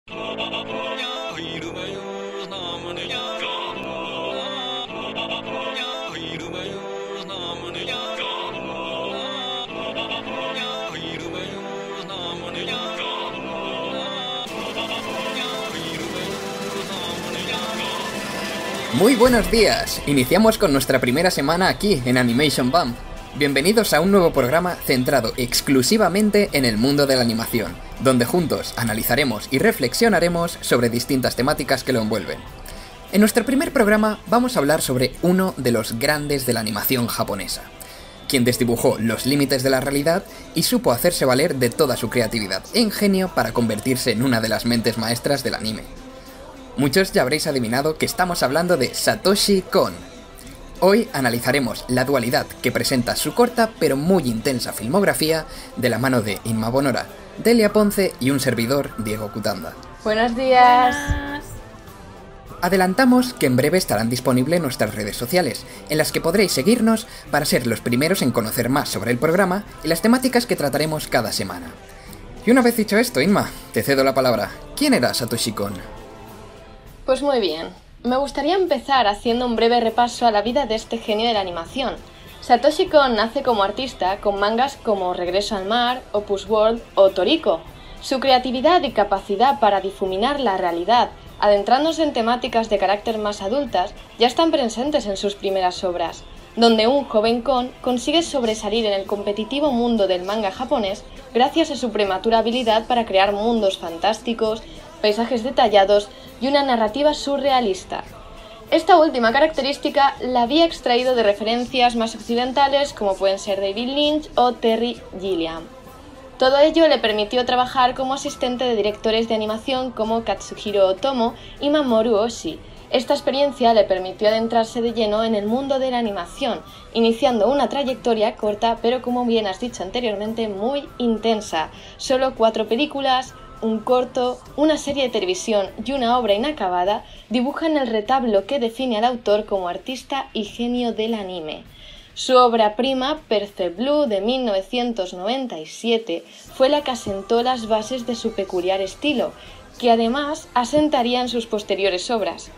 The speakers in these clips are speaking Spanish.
Muy buenos días, iniciamos con nuestra primera semana aquí en Animation Bump. Bienvenidos a un nuevo programa centrado exclusivamente en el mundo de la animación, donde juntos analizaremos y reflexionaremos sobre distintas temáticas que lo envuelven. En nuestro primer programa vamos a hablar sobre uno de los grandes de la animación japonesa, quien desdibujó los límites de la realidad y supo hacerse valer de toda su creatividad e ingenio para convertirse en una de las mentes maestras del anime. Muchos ya habréis adivinado que estamos hablando de Satoshi Kon. Hoy analizaremos la dualidad que presenta su corta pero muy intensa filmografía de la mano de Inma Bonora, Delia Ponce y un servidor, Diego Cutanda. Buenos días. Adelantamos que en breve estarán disponibles nuestras redes sociales, en las que podréis seguirnos para ser los primeros en conocer más sobre el programa y las temáticas que trataremos cada semana. Y una vez dicho esto, Inma, te cedo la palabra. ¿Quién era Satoshi Kon? Pues muy bien, me gustaría empezar haciendo un breve repaso a la vida de este genio de la animación. Satoshi Kon nace como artista con mangas como Regreso al Mar, Opus World o Toriko. Su creatividad y capacidad para difuminar la realidad, adentrándose en temáticas de carácter más adultas, ya están presentes en sus primeras obras, donde un joven Kon consigue sobresalir en el competitivo mundo del manga japonés gracias a su prematura habilidad para crear mundos fantásticos, paisajes detallados y una narrativa surrealista. Esta última característica la había extraído de referencias más occidentales como pueden ser David Lynch o Terry Gilliam. Todo ello le permitió trabajar como asistente de directores de animación como Katsuhiro Otomo y Mamoru Oshii. Esta experiencia le permitió adentrarse de lleno en el mundo de la animación, iniciando una trayectoria corta pero, como bien has dicho anteriormente, muy intensa. Solo 4 películas, un corto, una serie de televisión y una obra inacabada dibujan el retablo que define al autor como artista y genio del anime. Su obra prima, Perfect Blue, de 1997, fue la que asentó las bases de su peculiar estilo, que además asentaría en sus posteriores obras.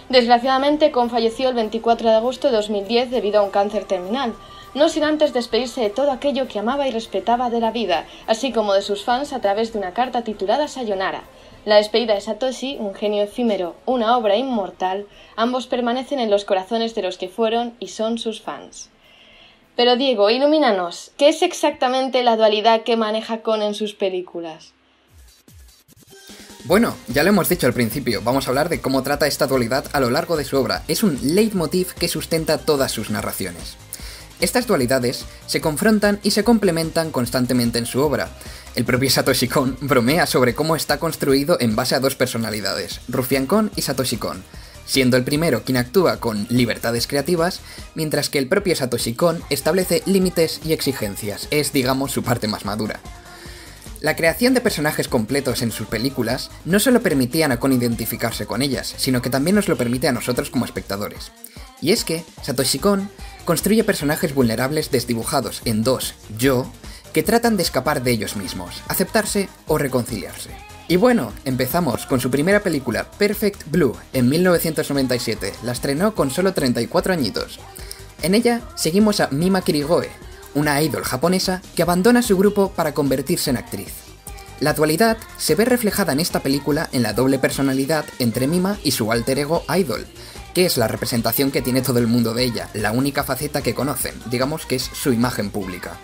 Desgraciadamente, Kon falleció el 24 de agosto de 2010 debido a un cáncer terminal, no sin antes despedirse de todo aquello que amaba y respetaba de la vida, así como de sus fans a través de una carta titulada Sayonara. La despedida de Satoshi, un genio efímero, una obra inmortal, ambos permanecen en los corazones de los que fueron y son sus fans. Pero Diego, ilumínanos, ¿qué es exactamente la dualidad que maneja Kon en sus películas? Bueno, ya lo hemos dicho al principio, vamos a hablar de cómo trata esta dualidad a lo largo de su obra. Es un leitmotiv que sustenta todas sus narraciones. Estas dualidades se confrontan y se complementan constantemente en su obra. El propio Satoshi Kon bromea sobre cómo está construido en base a 2 personalidades, Rufián Kon y Satoshi Kon, siendo el primero quien actúa con libertades creativas, mientras que el propio Satoshi Kon establece límites y exigencias, es digamos su parte más madura. La creación de personajes completos en sus películas no solo permitían a Kon identificarse con ellas, sino que también nos lo permite a nosotros como espectadores. Y es que Satoshi Kon construye personajes vulnerables desdibujados en 2 yo que tratan de escapar de ellos mismos, aceptarse o reconciliarse. Y bueno, empezamos con su primera película, Perfect Blue, en 1997, la estrenó con solo 34 añitos. En ella seguimos a Mima Kirigoe, una idol japonesa que abandona su grupo para convertirse en actriz. La dualidad se ve reflejada en esta película en la doble personalidad entre Mima y su alter ego idol, que es la representación que tiene todo el mundo de ella, la única faceta que conocen, digamos que es su imagen pública.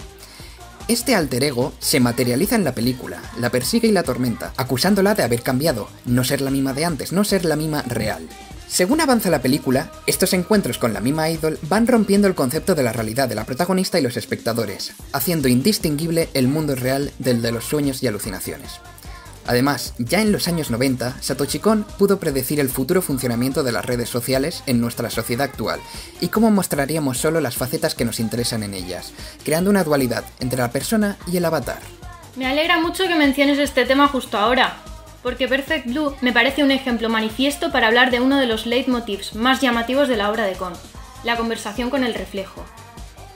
Este alter ego se materializa en la película, la persigue y la atormenta, acusándola de haber cambiado, no ser la Mima de antes, no ser la Mima real. Según avanza la película, estos encuentros con la Mima idol van rompiendo el concepto de la realidad de la protagonista y los espectadores, haciendo indistinguible el mundo real del de los sueños y alucinaciones. Además, ya en los años 90, Satoshi Kon pudo predecir el futuro funcionamiento de las redes sociales en nuestra sociedad actual y cómo mostraríamos solo las facetas que nos interesan en ellas, creando una dualidad entre la persona y el avatar. Me alegra mucho que menciones este tema justo ahora, porque Perfect Blue me parece un ejemplo manifiesto para hablar de uno de los leitmotivs más llamativos de la obra de Kon, la conversación con el reflejo.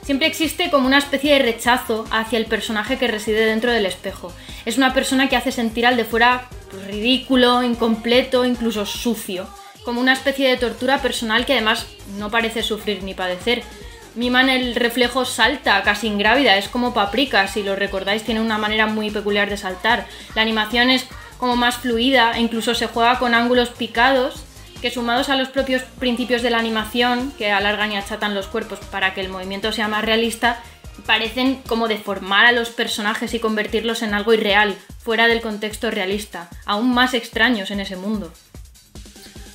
Siempre existe como una especie de rechazo hacia el personaje que reside dentro del espejo. Es una persona que hace sentir al de fuera pues ridículo, incompleto, incluso sucio, como una especie de tortura personal que además no parece sufrir ni padecer. Miman el reflejo salta, casi ingrávida, es como Paprika, si lo recordáis tiene una manera muy peculiar de saltar. La animación es como más fluida e incluso se juega con ángulos picados que, sumados a los propios principios de la animación, que alargan y achatan los cuerpos para que el movimiento sea más realista, parecen como deformar a los personajes y convertirlos en algo irreal, fuera del contexto realista, aún más extraños en ese mundo.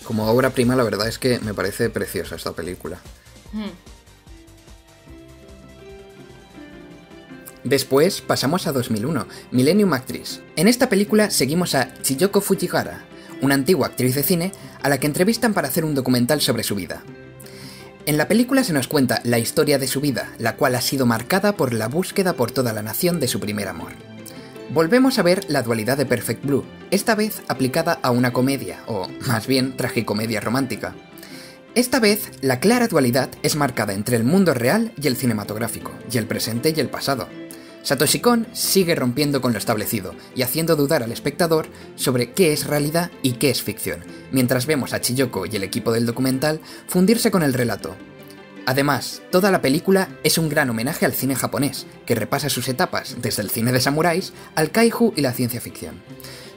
Como obra prima, la verdad es que me parece preciosa esta película. Después pasamos a 2001, Millennium Actress. En esta película seguimos a Chiyoko Fujihara, una antigua actriz de cine a la que entrevistan para hacer un documental sobre su vida. En la película se nos cuenta la historia de su vida, la cual ha sido marcada por la búsqueda por toda la nación de su primer amor. Volvemos a ver la dualidad de Perfect Blue, esta vez aplicada a una comedia, o más bien tragicomedia romántica. Esta vez, la clara dualidad es marcada entre el mundo real y el cinematográfico, y el presente y el pasado. Satoshi Kon sigue rompiendo con lo establecido y haciendo dudar al espectador sobre qué es realidad y qué es ficción, mientras vemos a Chiyoko y el equipo del documental fundirse con el relato. Además, toda la película es un gran homenaje al cine japonés, que repasa sus etapas desde el cine de samuráis al kaiju y la ciencia ficción.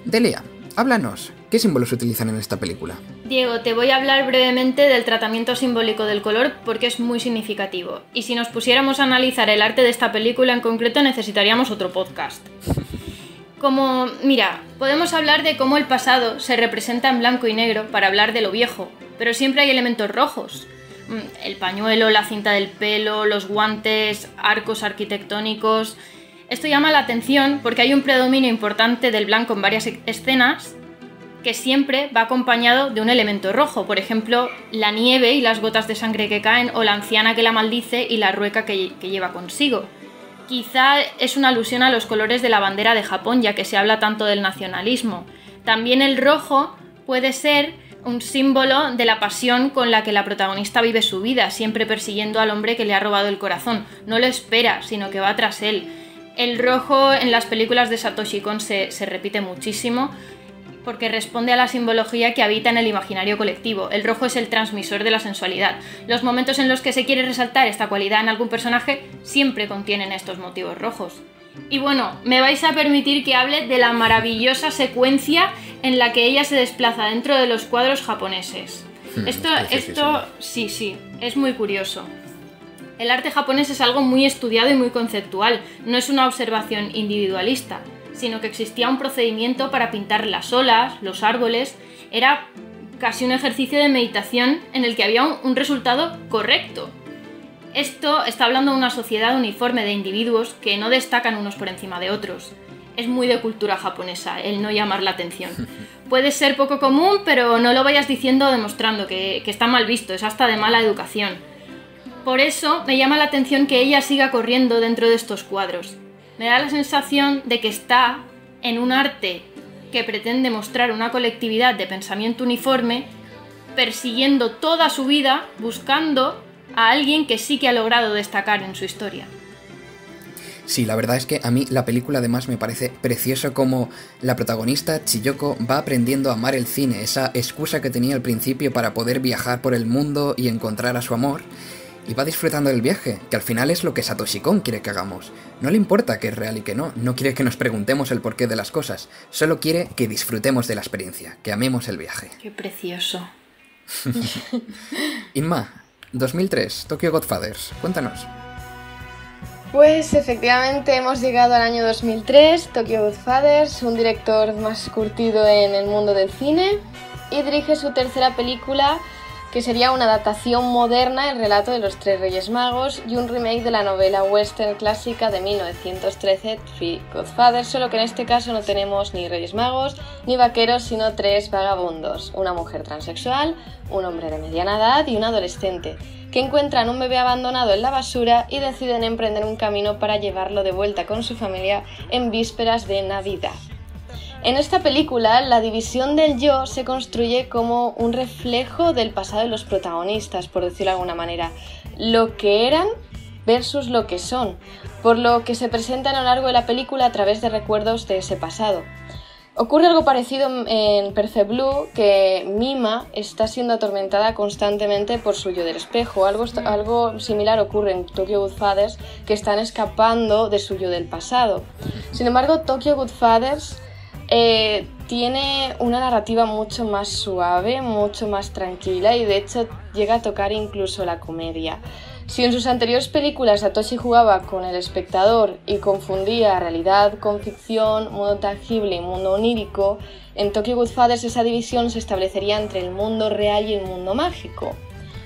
Delia, háblanos, ¿qué símbolos utilizan en esta película? Diego, te voy a hablar brevemente del tratamiento simbólico del color porque es muy significativo. Y si nos pusiéramos a analizar el arte de esta película en concreto necesitaríamos otro podcast. Mira, podemos hablar de cómo el pasado se representa en blanco y negro para hablar de lo viejo, pero siempre hay elementos rojos. El pañuelo, la cinta del pelo, los guantes, arcos arquitectónicos. Esto llama la atención porque hay un predominio importante del blanco en varias escenas que siempre va acompañado de un elemento rojo, por ejemplo, la nieve y las gotas de sangre que caen, o la anciana que la maldice y la rueca que lleva consigo. Quizá es una alusión a los colores de la bandera de Japón, ya que se habla tanto del nacionalismo. También el rojo puede ser un símbolo de la pasión con la que la protagonista vive su vida, siempre persiguiendo al hombre que le ha robado el corazón. No lo espera, sino que va tras él. El rojo en las películas de Satoshi Kon se repite muchísimo porque responde a la simbología que habita en el imaginario colectivo. El rojo es el transmisor de la sensualidad. Los momentos en los que se quiere resaltar esta cualidad en algún personaje siempre contienen estos motivos rojos. Y bueno, me vais a permitir que hable de la maravillosa secuencia en la que ella se desplaza dentro de los cuadros japoneses. Esto sí, es muy curioso. El arte japonés es algo muy estudiado y muy conceptual, no es una observación individualista, sino que existía un procedimiento para pintar las olas, los árboles. Era casi un ejercicio de meditación en el que había un resultado correcto. Esto está hablando de una sociedad uniforme de individuos que no destacan unos por encima de otros. Es muy de cultura japonesa el no llamar la atención. Puede ser poco común, pero no lo vayas diciendo o demostrando que está mal visto, es hasta de mala educación. Por eso me llama la atención que ella siga corriendo dentro de estos cuadros. Me da la sensación de que está en un arte que pretende mostrar una colectividad de pensamiento uniforme, persiguiendo toda su vida, buscando a alguien que sí que ha logrado destacar en su historia. Sí, la verdad es que a mí la película además me parece precioso como la protagonista, Chiyoko, va aprendiendo a amar el cine, esa excusa que tenía al principio para poder viajar por el mundo y encontrar a su amor, y va disfrutando del viaje, que al final es lo que Satoshi Kon quiere que hagamos. No le importa que es real y que no quiere que nos preguntemos el porqué de las cosas, solo quiere que disfrutemos de la experiencia, que amemos el viaje. ¡Qué precioso! Inma, 2003, Tokyo Godfathers, cuéntanos. Pues efectivamente hemos llegado al año 2003, Tokyo Godfathers, un director más curtido en el mundo del cine, y dirige su tercera película, que sería una adaptación moderna del relato de los Tres Reyes Magos y un remake de la novela western clásica de 1913, Three Godfathers, solo que en este caso no tenemos ni Reyes Magos ni vaqueros, sino tres vagabundos, una mujer transexual, un hombre de mediana edad y un adolescente, que encuentran un bebé abandonado en la basura y deciden emprender un camino para llevarlo de vuelta con su familia en vísperas de Navidad. En esta película, la división del yo se construye como un reflejo del pasado de los protagonistas, por decirlo de alguna manera, lo que eran versus lo que son, por lo que se presentan a lo largo de la película a través de recuerdos de ese pasado. Ocurre algo parecido en Perfect Blue, que Mima está siendo atormentada constantemente por su yo del espejo. Algo similar ocurre en Tokyo Godfathers, que están escapando de su yo del pasado. Sin embargo, Tokyo Godfathers tiene una narrativa mucho más suave, mucho más tranquila y de hecho llega a tocar incluso la comedia. Si en sus anteriores películas Satoshi jugaba con el espectador y confundía realidad con ficción, mundo tangible y mundo onírico, en Tokyo Godfathers esa división se establecería entre el mundo real y el mundo mágico.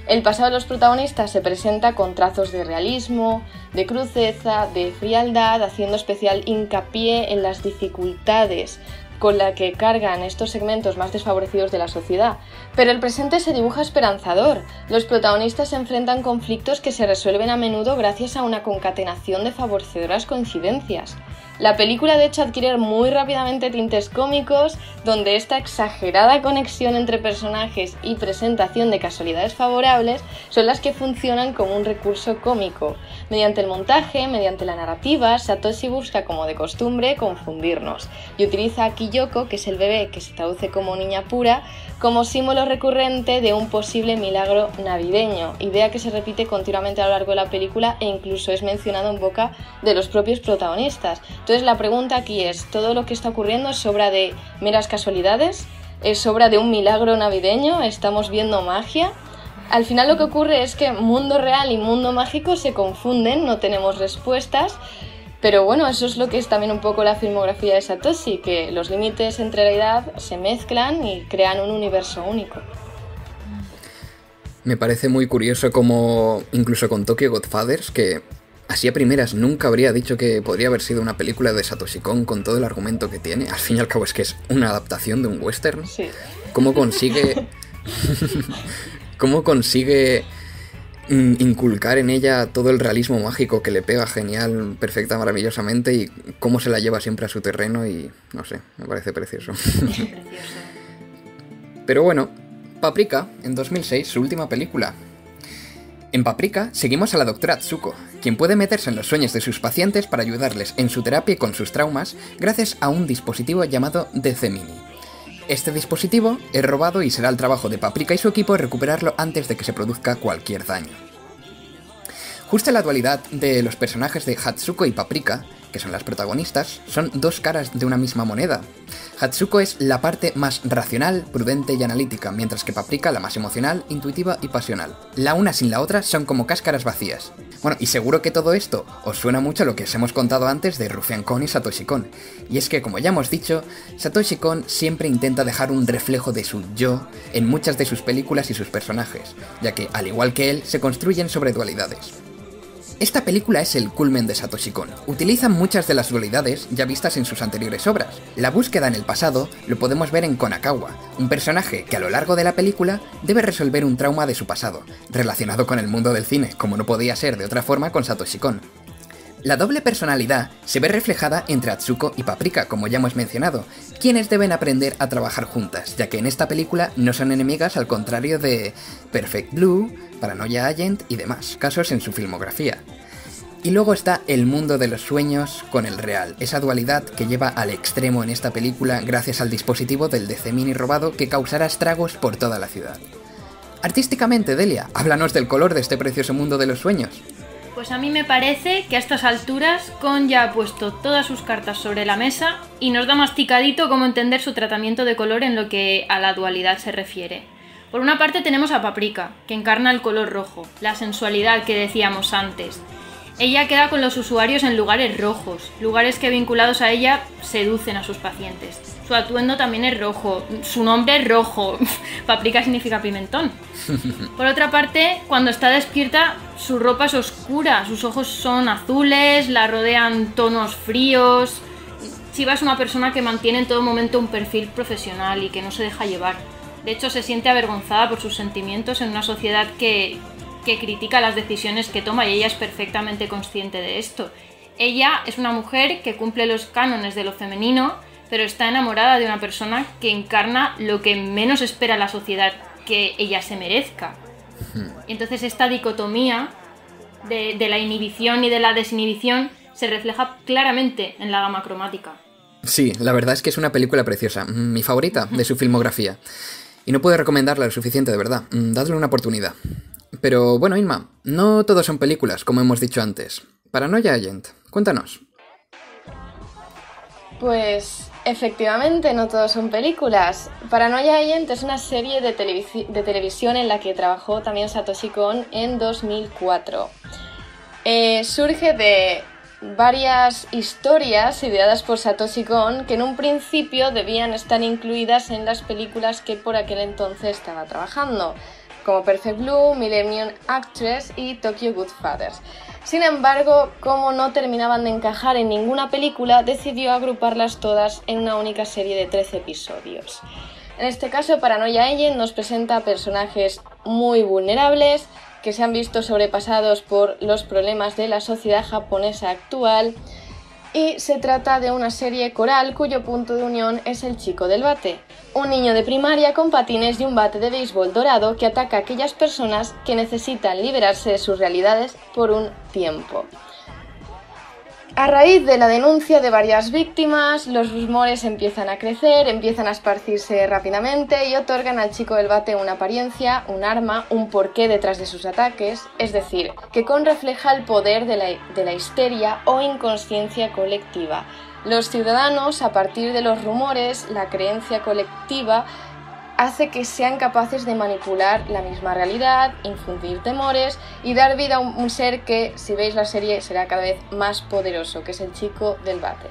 El pasado de los protagonistas se presenta con trazos de realismo, de crudeza, de frialdad, haciendo especial hincapié en las dificultades con la que cargan estos segmentos más desfavorecidos de la sociedad. Pero el presente se dibuja esperanzador. Los protagonistas se enfrentan conflictos que se resuelven a menudo gracias a una concatenación de favorecedoras coincidencias. La película de hecho adquiere muy rápidamente tintes cómicos, donde esta exagerada conexión entre personajes y presentación de casualidades favorables son las que funcionan como un recurso cómico. Mediante el montaje, mediante la narrativa, Satoshi busca, como de costumbre, confundirnos y utiliza a Kyoko, que es el bebé que se traduce como niña pura, como símbolo recurrente de un posible milagro navideño, idea que se repite continuamente a lo largo de la película e incluso es mencionado en boca de los propios protagonistas. Entonces la pregunta aquí es, ¿todo lo que está ocurriendo es obra de meras casualidades? ¿Es obra de un milagro navideño? ¿Estamos viendo magia? Al final lo que ocurre es que mundo real y mundo mágico se confunden, no tenemos respuestas, pero bueno, eso es lo que es también un poco la filmografía de Satoshi, que los límites entre realidad se mezclan y crean un universo único. Me parece muy curioso como, incluso con Tokyo Godfathers, que así a primeras nunca habría dicho que podría haber sido una película de Satoshi Kon con todo el argumento que tiene. Al fin y al cabo es que es una adaptación de un western. Sí. ¿Cómo consigue inculcar en ella todo el realismo mágico que le pega genial, perfecta, maravillosamente, y cómo se la lleva siempre a su terreno? Y no sé, me parece precioso. Pero bueno, Paprika, en 2006, su última película. En Paprika seguimos a la doctora Atsuko, quien puede meterse en los sueños de sus pacientes para ayudarles en su terapia y con sus traumas gracias a un dispositivo llamado DC Mini. Este dispositivo es robado y será el trabajo de Paprika y su equipo recuperarlo antes de que se produzca cualquier daño. Justo la dualidad de los personajes de Hatsuko y Paprika, que son las protagonistas, son dos caras de una misma moneda. Hatsuko es la parte más racional, prudente y analítica, mientras que Paprika la más emocional, intuitiva y pasional. La una sin la otra son como cáscaras vacías. Bueno, y seguro que todo esto os suena mucho a lo que os hemos contado antes de Rufián Kon y Satoshi Kon. Y es que, como ya hemos dicho, Satoshi Kon siempre intenta dejar un reflejo de su yo en muchas de sus películas y sus personajes, ya que, al igual que él, se construyen sobre dualidades. Esta película es el culmen de Satoshi Kon. Utiliza muchas de las dualidades ya vistas en sus anteriores obras. La búsqueda en el pasado lo podemos ver en Konakawa, un personaje que a lo largo de la película debe resolver un trauma de su pasado, relacionado con el mundo del cine, como no podía ser de otra forma con Satoshi Kon. La doble personalidad se ve reflejada entre Atsuko y Paprika, como ya hemos mencionado, quienes deben aprender a trabajar juntas, ya que en esta película no son enemigas, al contrario de Perfect Blue, Paranoia Agent y demás casos en su filmografía. Y luego está el mundo de los sueños con el real, esa dualidad que lleva al extremo en esta película gracias al dispositivo del DC Mini robado que causará estragos por toda la ciudad. Artísticamente, Delia, háblanos del color de este precioso mundo de los sueños. Pues a mí me parece que a estas alturas Kon ya ha puesto todas sus cartas sobre la mesa y nos da masticadito cómo entender su tratamiento de color en lo que a la dualidad se refiere. Por una parte tenemos a Paprika, que encarna el color rojo, la sensualidad que decíamos antes. Ella queda con los usuarios en lugares rojos, lugares que vinculados a ella seducen a sus pacientes. Su atuendo también es rojo, su nombre es rojo, Paprika significa pimentón. Por otra parte, cuando está despierta, su ropa es oscura, sus ojos son azules, la rodean tonos fríos. Shiva es una persona que mantiene en todo momento un perfil profesional y que no se deja llevar. De hecho, se siente avergonzada por sus sentimientos en una sociedad que critica las decisiones que toma y ella es perfectamente consciente de esto. Ella es una mujer que cumple los cánones de lo femenino, pero está enamorada de una persona que encarna lo que menos espera la sociedad que ella se merezca. Y entonces esta dicotomía de la inhibición y de la desinhibición se refleja claramente en la gama cromática. Sí, la verdad es que es una película preciosa, mi favorita de su filmografía. Y no puedo recomendarla lo suficiente, de verdad. Dadle una oportunidad. Pero bueno, Inma, no todo son películas, como hemos dicho antes. Paranoia Agent, cuéntanos. Pues efectivamente, no todo son películas. Paranoia Agent es una serie de televisión en la que trabajó también Satoshi Kon en 2004. Surge de varias historias ideadas por Satoshi Kon que en un principio debían estar incluidas en las películas que por aquel entonces estaba trabajando, como Perfect Blue, Millennium Actress y Tokyo Godfathers. Sin embargo, como no terminaban de encajar en ninguna película, decidió agruparlas todas en una única serie de 13 episodios. En este caso, Paranoia Agent nos presenta personajes muy vulnerables, que se han visto sobrepasados por los problemas de la sociedad japonesa actual, y se trata de una serie coral cuyo punto de unión es el chico del bate, un niño de primaria con patines y un bate de béisbol dorado que ataca a aquellas personas que necesitan liberarse de sus realidades por un tiempo. A raíz de la denuncia de varias víctimas, los rumores empiezan a crecer, empiezan a esparcirse rápidamente y otorgan al chico del bate una apariencia, un arma, un porqué detrás de sus ataques, es decir, que Kon refleja el poder de la histeria o inconsciencia colectiva. Los ciudadanos, a partir de los rumores, la creencia colectiva, hace que sean capaces de manipular la misma realidad, infundir temores y dar vida a un ser que, si veis la serie, será cada vez más poderoso, que es el chico del bate.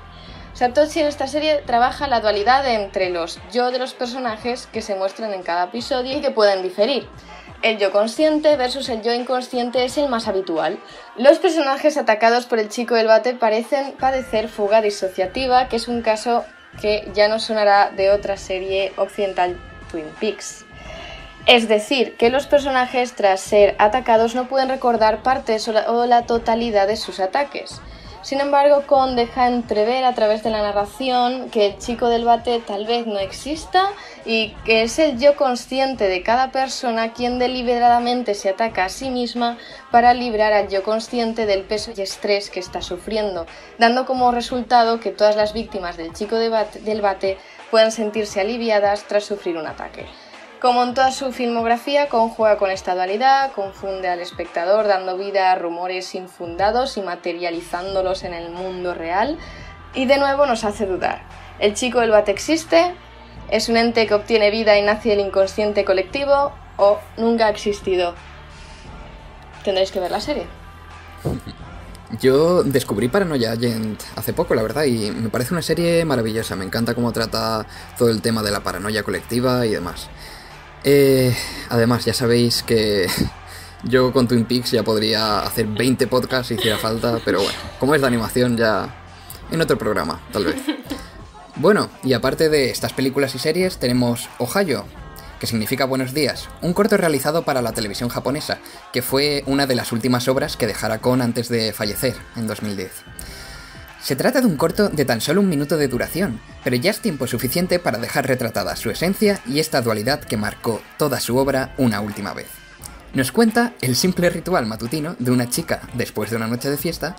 Satoshi en esta serie trabaja la dualidad entre los yo de los personajes que se muestran en cada episodio y que pueden diferir. El yo consciente versus el yo inconsciente es el más habitual. Los personajes atacados por el chico del bate parecen padecer fuga disociativa, que es un caso que ya nos sonará de otra serie occidental, Twin Peaks. Es decir, que los personajes tras ser atacados no pueden recordar partes o la totalidad de sus ataques. Sin embargo, Kon deja entrever a través de la narración que el chico del bate tal vez no exista y que es el yo consciente de cada persona quien deliberadamente se ataca a sí misma para librar al yo consciente del peso y estrés que está sufriendo, dando como resultado que todas las víctimas del chico del bate puedan sentirse aliviadas tras sufrir un ataque. Como en toda su filmografía, Kon juega con esta dualidad, confunde al espectador dando vida a rumores infundados y materializándolos en el mundo real, y de nuevo nos hace dudar. ¿El chico del bate existe? ¿Es un ente que obtiene vida y nace del inconsciente colectivo? ¿O nunca ha existido? Tendréis que ver la serie. Yo descubrí Paranoia Agent hace poco, la verdad, y me parece una serie maravillosa. Me encanta cómo trata todo el tema de la paranoia colectiva y demás. Además, ya sabéis que yo con Twin Peaks ya podría hacer 20 podcasts si hiciera falta, pero bueno, como es de animación ya en otro programa, tal vez. Bueno, y aparte de estas películas y series, tenemos Ohio, que significa buenos días, un corto realizado para la televisión japonesa, que fue una de las últimas obras que dejara Kon antes de fallecer, en 2010. Se trata de un corto de tan solo 1 minuto de duración, pero ya es tiempo suficiente para dejar retratada su esencia y esta dualidad que marcó toda su obra una última vez. Nos cuenta el simple ritual matutino de una chica después de una noche de fiesta,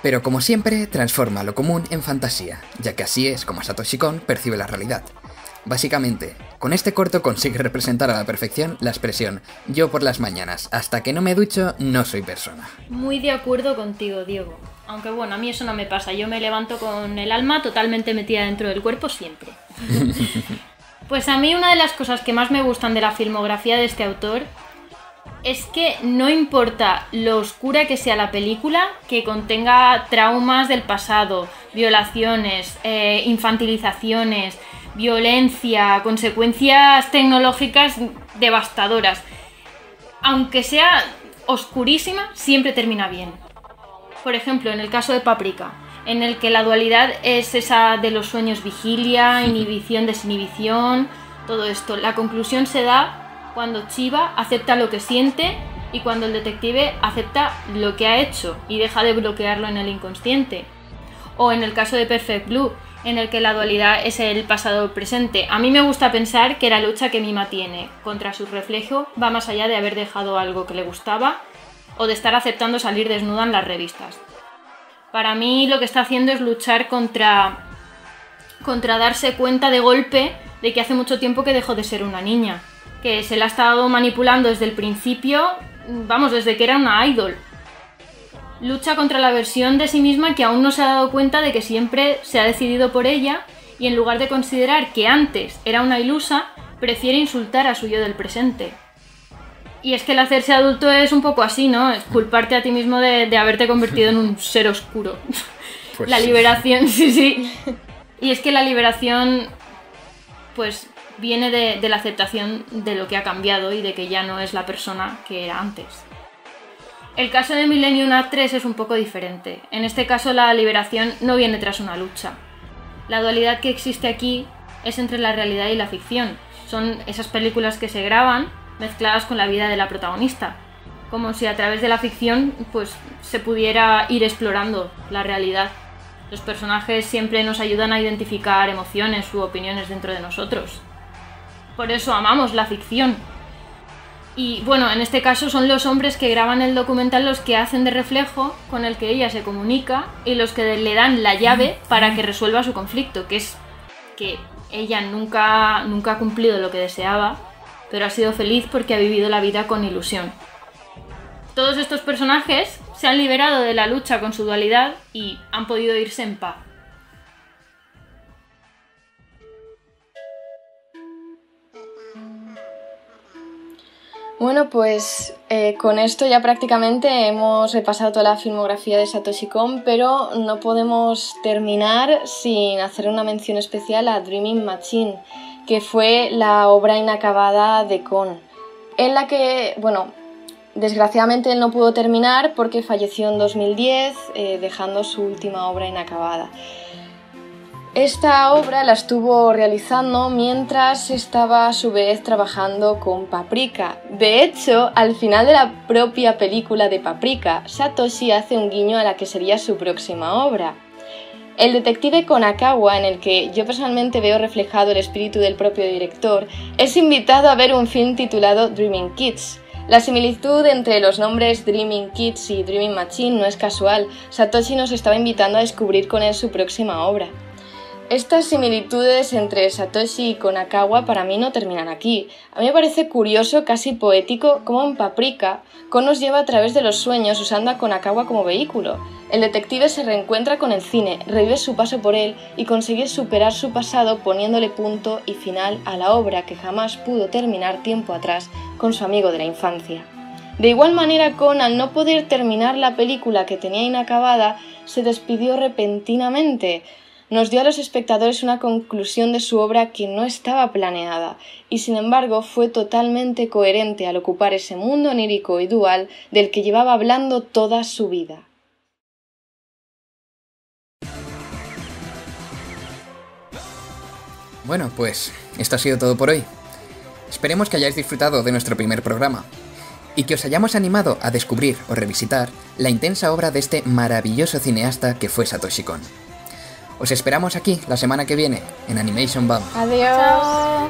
pero como siempre transforma lo común en fantasía, ya que así es como Satoshi Kon percibe la realidad. Básicamente, con este corto consigue representar a la perfección la expresión "yo por las mañanas, hasta que no me ducho, no soy persona". Muy de acuerdo contigo, Diego. Aunque bueno, a mí eso no me pasa. Yo me levanto con el alma totalmente metida dentro del cuerpo siempre. Pues a mí una de las cosas que más me gustan de la filmografía de este autor es que no importa lo oscura que sea la película, que contenga traumas del pasado, violaciones, infantilizaciones, violencia, consecuencias tecnológicas devastadoras. Aunque sea oscurísima, siempre termina bien. Por ejemplo, en el caso de Paprika, en el que la dualidad es esa de los sueños vigilia, inhibición, desinhibición, todo esto. La conclusión se da cuando Chiba acepta lo que siente y cuando el detective acepta lo que ha hecho y deja de bloquearlo en el inconsciente. O en el caso de Perfect Blue, en el que la dualidad es el pasado-presente. A mí me gusta pensar que la lucha que Mima tiene contra su reflejo va más allá de haber dejado algo que le gustaba o de estar aceptando salir desnuda en las revistas. Para mí lo que está haciendo es luchar contra contra darse cuenta de golpe de que hace mucho tiempo que dejó de ser una niña, que se la ha estado manipulando desde el principio, vamos, desde que era una idol. Lucha contra la versión de sí misma que aún no se ha dado cuenta de que siempre se ha decidido por ella y en lugar de considerar que antes era una ilusa, prefiere insultar a su yo del presente. Y es que el hacerse adulto es un poco así, ¿no? Es culparte a ti mismo de haberte convertido en un ser oscuro. Pues la liberación, sí. Y es que la liberación, pues, viene de la aceptación de lo que ha cambiado y de que ya no es la persona que era antes. El caso de Millennium Actress es un poco diferente. En este caso la liberación no viene tras una lucha. La dualidad que existe aquí es entre la realidad y la ficción. Son esas películas que se graban mezcladas con la vida de la protagonista. Como si a través de la ficción pues, se pudiera ir explorando la realidad. Los personajes siempre nos ayudan a identificar emociones u opiniones dentro de nosotros. Por eso amamos la ficción. Y bueno, en este caso son los hombres que graban el documental los que hacen de reflejo con el que ella se comunica y los que le dan la llave para que resuelva su conflicto, que es que ella nunca ha cumplido lo que deseaba, pero ha sido feliz porque ha vivido la vida con ilusión. Todos estos personajes se han liberado de la lucha con su dualidad y han podido irse en paz. Bueno, pues con esto ya prácticamente hemos repasado toda la filmografía de Satoshi Kon, pero no podemos terminar sin hacer una mención especial a Dreaming Machine, que fue la obra inacabada de Kon, en la que, bueno, desgraciadamente él no pudo terminar porque falleció en 2010, dejando su última obra inacabada. Esta obra la estuvo realizando mientras estaba a su vez trabajando con Paprika. De hecho, al final de la propia película de Paprika, Satoshi hace un guiño a la que sería su próxima obra. El detective Konakawa, en el que yo personalmente veo reflejado el espíritu del propio director, es invitado a ver un film titulado Dreaming Kids. La similitud entre los nombres Dreaming Kids y Dreaming Machine no es casual. Satoshi nos estaba invitando a descubrir con él su próxima obra. Estas similitudes entre Satoshi y Konakawa para mí no terminan aquí. A mí me parece curioso, casi poético, cómo en Paprika Kon nos lleva a través de los sueños usando a Konakawa como vehículo. El detective se reencuentra con el cine, revive su paso por él y consigue superar su pasado poniéndole punto y final a la obra que jamás pudo terminar tiempo atrás con su amigo de la infancia. De igual manera, Kon, al no poder terminar la película que tenía inacabada, se despidió repentinamente. Nos dio a los espectadores una conclusión de su obra que no estaba planeada y sin embargo fue totalmente coherente al ocupar ese mundo onírico y dual del que llevaba hablando toda su vida. Bueno, pues esto ha sido todo por hoy. Esperemos que hayáis disfrutado de nuestro primer programa y que os hayamos animado a descubrir o revisitar la intensa obra de este maravilloso cineasta que fue Satoshi Kon. Os esperamos aquí la semana que viene en Animation Bomb. Adiós. ¡Chao!